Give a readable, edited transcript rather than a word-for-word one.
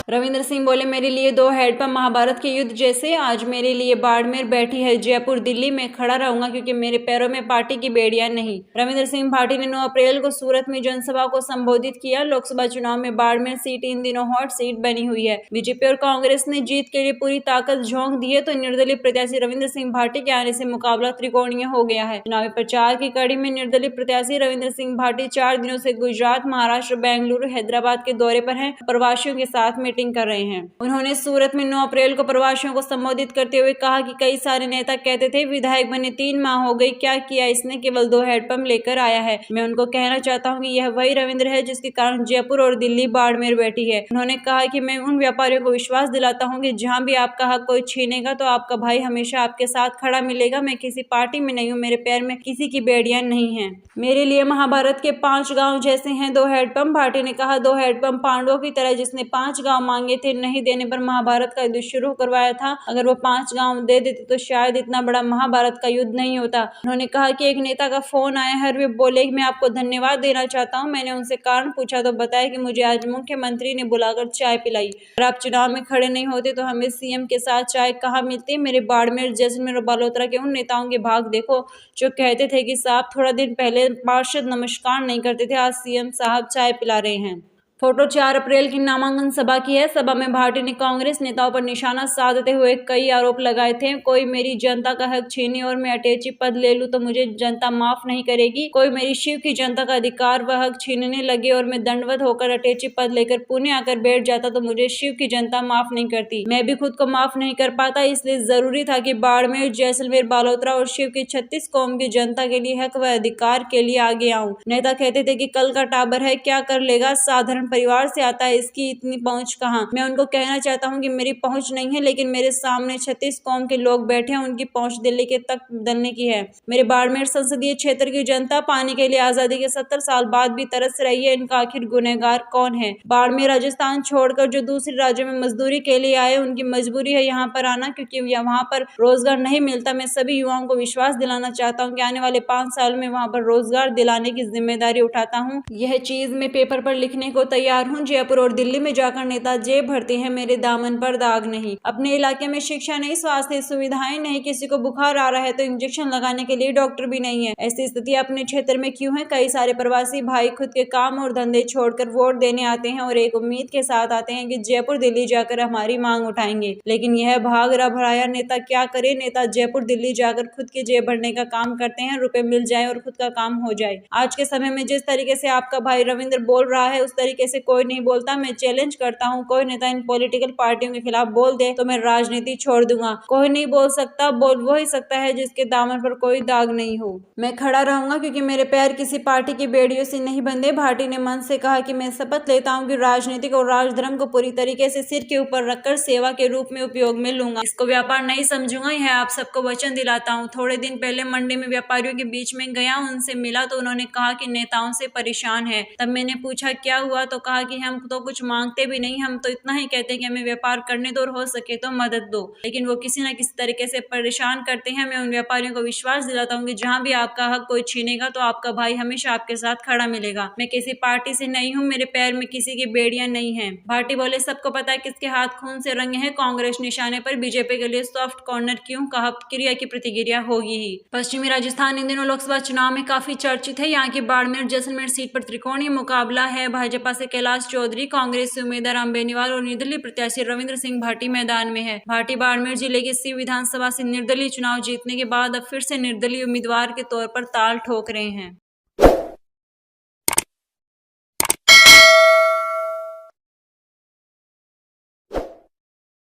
रविंद्र सिंह बोले, मेरे लिए दो हैंडपंप महाभारत के युद्ध जैसे। आज मेरे लिए बाड़मेर बैठी है जयपुर दिल्ली में खड़ा रहूंगा क्योंकि मेरे पैरों में पार्टी की बेड़ियां नहीं। रविंद्र सिंह भाटी ने 9 अप्रैल को सूरत में जनसभा को संबोधित किया। लोकसभा चुनाव में बाड़मेर सीट इन दिनों हॉट सीट बनी हुई है। बीजेपी और कांग्रेस ने जीत के लिए पूरी ताकत झोंक दी है तो निर्दलीय प्रत्याशी रविंद्र सिंह भाटी के आने से मुकाबला त्रिकोणीय हो गया है। चुनावी प्रचार की कड़ी में निर्दलीय प्रत्याशी रविंद्र सिंह भाटी 4 दिनों से गुजरात, महाराष्ट्र, बेंगलुरु, हैदराबाद के दौरे पर हैं। प्रवासियों के साथ मीटिंग कर रहे हैं। उन्होंने सूरत में 9 अप्रैल को प्रवासियों को संबोधित करते हुए कहा कि कई सारे नेता कहते थे विधायक बने 3 माह हो गई, क्या किया इसने, केवल 2 हैंडपंप लेकर आया है। मैं उनको कहना चाहता हूं कि यह वही रविंद्र है जिसके कारण जयपुर और दिल्ली बाड़मेर बैठी है। उन्होंने कहा कि मैं उन व्यापारियों को विश्वास दिलाता हूं कि जहां भी आपका हक कोई छीनेगा तो आपका भाई हमेशा आपके साथ खड़ा मिलेगा। मैं किसी पार्टी में नहीं हूँ, मेरे पैर में किसी की बेड़ियां नहीं है। मेरे लिए महाभारत के 5 गांव जैसे हैं 2 हैंडपंप। भाटी ने कहा 2 हैंडपंप पांडवों की तरह, जिसने 5 गांव मांगे थे, नहीं देने पर महाभारत का युद्ध शुरू करवाया था। अगर वो 5 गांव दे देते तो शायद इतना बड़ा महाभारत का युद्ध नहीं होता। उन्होंने कहा कि एक नेता का फोन आया है, वे बोले मैं आपको धन्यवाद देना चाहता हूं। मैंने उनसे कारण पूछा तो बताया कि मुझे आज मुख्यमंत्री ने बुलाकर चाय पिलाई। अगर आप चुनाव में खड़े नहीं होते तो हमें सीएम के साथ चाय कहाँ मिलती। मेरे बाड़मेर, जैसलमेर और बालोतरा के उन नेताओं के भाग देखो जो कहते थे कि साहब थोड़ा दिन पहले पार्षद नमस्कार नहीं करते थे, आज सीएम साहब चाय पिला रहे हैं। फोटो 4 अप्रैल की नामांकन सभा की है। सभा में भाटी ने कांग्रेस नेताओं पर निशाना साधते हुए कई आरोप लगाए थे। कोई मेरी जनता का हक छीने और मैं अटैची पद ले लूं तो मुझे जनता माफ नहीं करेगी। कोई मेरी शिव की जनता का अधिकार व हक छीनने लगे और मैं दंडवत होकर अटैची पद लेकर पुणे आकर बैठ जाता तो मुझे शिव की जनता माफ नहीं करती। मैं भी खुद को माफ नहीं कर पाता, इसलिए जरूरी था कि बाड़मेर, जैसलमेर, बालोतरा और शिव की 36 कौम की जनता के लिए हक व अधिकार के लिए आगे आऊं। नेता कहते थे कि कल का टाबर है, क्या कर लेगा, साधारण परिवार से आता है, इसकी इतनी पहुंच कहां। मैं उनको कहना चाहता हूं कि मेरी पहुंच नहीं है, लेकिन मेरे सामने 36 कौम के लोग बैठे हैं, उनकी पहुंच दिल्ली के तक बदलने की है। मेरे बाड़मेर संसदीय क्षेत्र की जनता पानी के लिए आजादी के 70 साल बाद भी तरस रही है। इनका आखिर गुनहगार कौन है। बाड़मेर राजस्थान छोड़कर जो दूसरे राज्यों में मजदूरी के लिए आए, उनकी मजबूरी है यहाँ पर आना, क्योंकि वहाँ पर रोजगार नहीं मिलता। मैं सभी युवाओं को विश्वास दिलाना चाहता हूँ कि आने वाले 5 साल में वहाँ पर रोजगार दिलाने की जिम्मेदारी उठाता हूँ। यह चीज मैं पेपर पर लिखने को तैयार हूँ। जयपुर और दिल्ली में जाकर नेता जेब भरते हैं, मेरे दामन पर दाग नहीं। अपने इलाके में शिक्षा नहीं, स्वास्थ्य सुविधाएं नहीं, किसी को बुखार आ रहा है तो इंजेक्शन लगाने के लिए डॉक्टर भी नहीं है। ऐसी स्थिति अपने क्षेत्र में क्यों है। कई सारे प्रवासी भाई खुद के काम और धंधे छोड़कर वोट देने आते हैं और एक उम्मीद के साथ आते हैं कि जयपुर दिल्ली जाकर हमारी मांग उठाएंगे, लेकिन यह भाग रहा भराया नेता क्या करे। नेता जयपुर दिल्ली जाकर खुद की जेब भरने का काम करते हैं, रुपए मिल जाए और खुद का काम हो जाए। आज के समय में जिस तरीके से आपका भाई रविंद्र बोल रहा है, उस तरीके से कोई नहीं बोलता। मैं चैलेंज करता हूं, कोई नेता इन पॉलिटिकल पार्टियों के खिलाफ बोल दे तो मैं राजनीति छोड़ दूंगा। कोई नहीं बोल सकता, बोल वो ही सकता है जिसके दामन पर कोई दाग नहीं हो। मैं खड़ा रहूंगा क्योंकि मेरे पैर किसी पार्टी की बेड़ियों से नहीं बंधे। भाटी ने मन से कहा कि मैं शपथ लेता हूं कि राजनीतिक और राजधर्म को पूरी तरीके से सिर के ऊपर रखकर सेवा के रूप में उपयोग में लूंगा। इसको व्यापार नहीं समझूंगा, यह आप सबको वचन दिलाता हूँ। थोड़े दिन पहले मंडी में व्यापारियों के बीच में गया, उनसे मिला तो उन्होंने कहा कि नेताओं से परेशान है। तब मैंने पूछा क्या हुआ, तो कहा कि हम तो कुछ मांगते भी नहीं, हम तो इतना ही कहते हैं कि हमें व्यापार करने दो और हो सके तो मदद दो, लेकिन वो किसी न किसी तरीके से परेशान करते हैं। मैं उन व्यापारियों को विश्वास दिलाता हूँ कि जहाँ भी आपका हक कोई छीनेगा तो आपका भाई हमेशा आपके साथ खड़ा मिलेगा। मैं किसी पार्टी से नहीं हूँ, मेरे पैर में किसी की बेड़ियां नहीं है। भाटी बोले सबको पता है किसके हाथ खून से रंगे हैं, कांग्रेस निशाने पर, बीजेपी के लिए सॉफ्ट कॉर्नर क्यों, कहा क्रिया की प्रतिक्रिया होगी ही। पश्चिमी राजस्थान इन दिनों लोकसभा चुनाव में काफी चर्चित है। यहाँ की बाड़मेर जैसलमेर सीट पर त्रिकोणीय मुकाबला है। भाजपा से कैलाश चौधरी, कांग्रेस से उम्मीदवार राम बेनीवाल और निर्दलीय प्रत्याशी रविंद्र सिंह भाटी मैदान में है। भाटी बाड़मेर जिले की सी विधानसभा से निर्दलीय चुनाव जीतने के बाद अब फिर से निर्दलीय उम्मीदवार के तौर पर ताल ठोक रहे हैं।